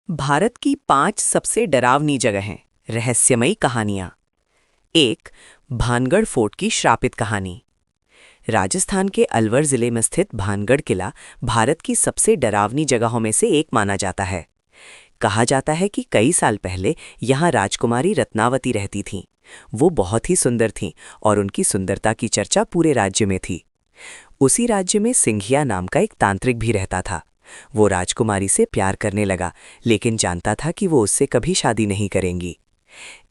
भारत की 5 सबसे डरावनी जगहें, रहस्यमयी कहानियां। 1. भानगढ़ फोर्ट की श्रापित कहानी। राजस्थान के अलवर जिले में स्थित भानगढ़ किला भारत की सबसे डरावनी जगहों में से एक माना जाता है। कहा जाता है कि कई साल पहले यहाँ राजकुमारी रत्नावती रहती थीं। वो बहुत ही सुंदर थीं और उनकी सुंदरता की चर्चा पूरे राज्य में थी। उसी राज्य में सिंघिया नाम का एक तांत्रिक भी रहता था। वो राजकुमारी से प्यार करने लगा, लेकिन जानता था कि वो उससे कभी शादी नहीं करेंगी।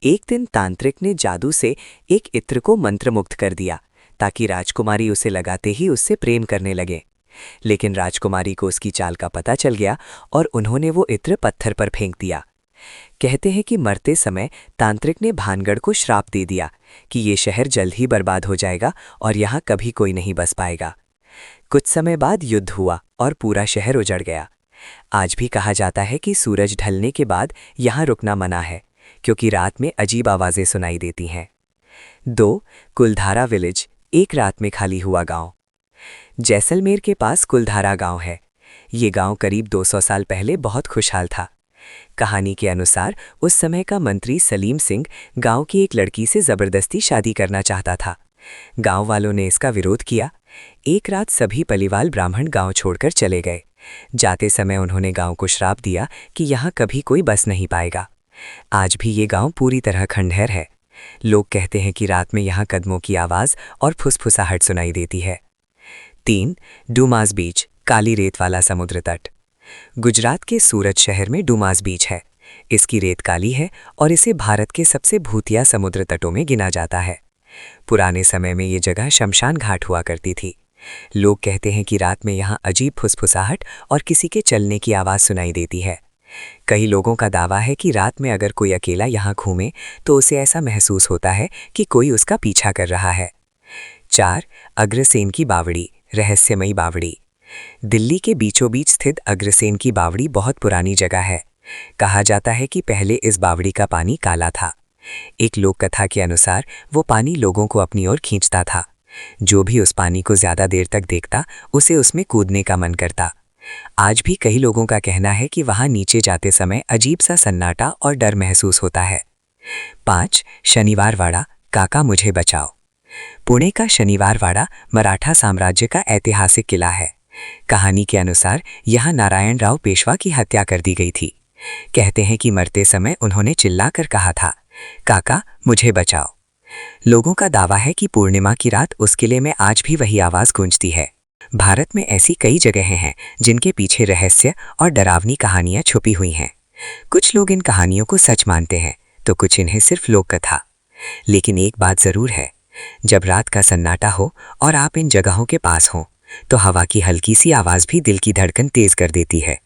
एक दिन तांत्रिक ने जादू से एक इत्र को मंत्रमुग्ध कर दिया, ताकि राजकुमारी उसे लगाते ही उससे प्रेम करने लगे। लेकिन राजकुमारी को उसकी चाल का पता चल गया और उन्होंने वो इत्र पत्थर पर फेंक दिया। कहते हैं कि मरते समय तांत्रिक ने भानगढ़ को श्राप दे दिया कि ये शहर जल्द ही बर्बाद हो जाएगा और यहाँ कभी कोई नहीं बस पाएगा। कुछ समय बाद युद्ध हुआ और पूरा शहर उजड़ गया। आज भी कहा जाता है कि सूरज ढलने के बाद यहाँ रुकना मना है, क्योंकि रात में अजीब आवाजें सुनाई देती हैं। 2. कुलधारा विलेज, एक रात में खाली हुआ गांव। जैसलमेर के पास कुलधारा गांव है। ये गांव करीब 200 साल पहले बहुत खुशहाल था। कहानी के अनुसार उस समय का मंत्री सलीम सिंह गांव की एक लड़की से जबरदस्ती शादी करना चाहता था। गांव वालों ने इसका विरोध किया। एक रात सभी पलिवाल ब्राह्मण गांव छोड़कर चले गए। जाते समय उन्होंने गांव को श्राप दिया कि यहाँ कभी कोई बस नहीं पाएगा। आज भी ये गांव पूरी तरह खंडहर है। लोग कहते हैं कि रात में यहाँ कदमों की आवाज़ और फुसफुसाहट सुनाई देती है। 3. डुमास बीच, काली रेत वाला समुद्र तट। गुजरात के सूरत शहर में डुमास बीच है। इसकी रेत काली है और इसे भारत के सबसे भूतिया समुद्र तटों में गिना जाता है। पुराने समय में ये जगह शमशान घाट हुआ करती थी। लोग कहते हैं कि रात में यहाँ अजीब फुसफुसाहट और किसी के चलने की आवाज़ सुनाई देती है। कई लोगों का दावा है कि रात में अगर कोई अकेला यहाँ घूमे तो उसे ऐसा महसूस होता है कि कोई उसका पीछा कर रहा है। 4. अग्रसेन की बावड़ी, रहस्यमयी बावड़ी। दिल्ली के बीचों बीच स्थित अग्रसेन की बावड़ी बहुत पुरानी जगह है। कहा जाता है कि पहले इस बावड़ी का पानी काला था। एक लोक कथा के अनुसार वो पानी लोगों को अपनी ओर खींचता था। जो भी उस पानी को ज्यादा देर तक देखता उसे उसमें कूदने का मन करता। आज भी कई लोगों का कहना है कि वहां नीचे जाते समय अजीब सा सन्नाटा और डर महसूस होता है। 5. शनिवार वाड़ा, काका मुझे बचाओ। पुणे का शनिवार वाड़ा मराठा साम्राज्य का ऐतिहासिक किला है। कहानी के अनुसार यहाँ नारायण राव पेशवा की हत्या कर दी गई थी। कहते हैं कि मरते समय उन्होंने चिल्लाकर कहा था, काका मुझे बचाओ। लोगों का दावा है कि पूर्णिमा की रात उस किले में आज भी वही आवाज गूंजती है। भारत में ऐसी कई जगहें हैं जिनके पीछे रहस्य और डरावनी कहानियां छुपी हुई हैं। कुछ लोग इन कहानियों को सच मानते हैं तो कुछ इन्हें सिर्फ लोक कथा। लेकिन एक बात जरूर है, जब रात का सन्नाटा हो और आप इन जगहों के पास हों तो हवा की हल्की सी आवाज भी दिल की धड़कन तेज कर देती है।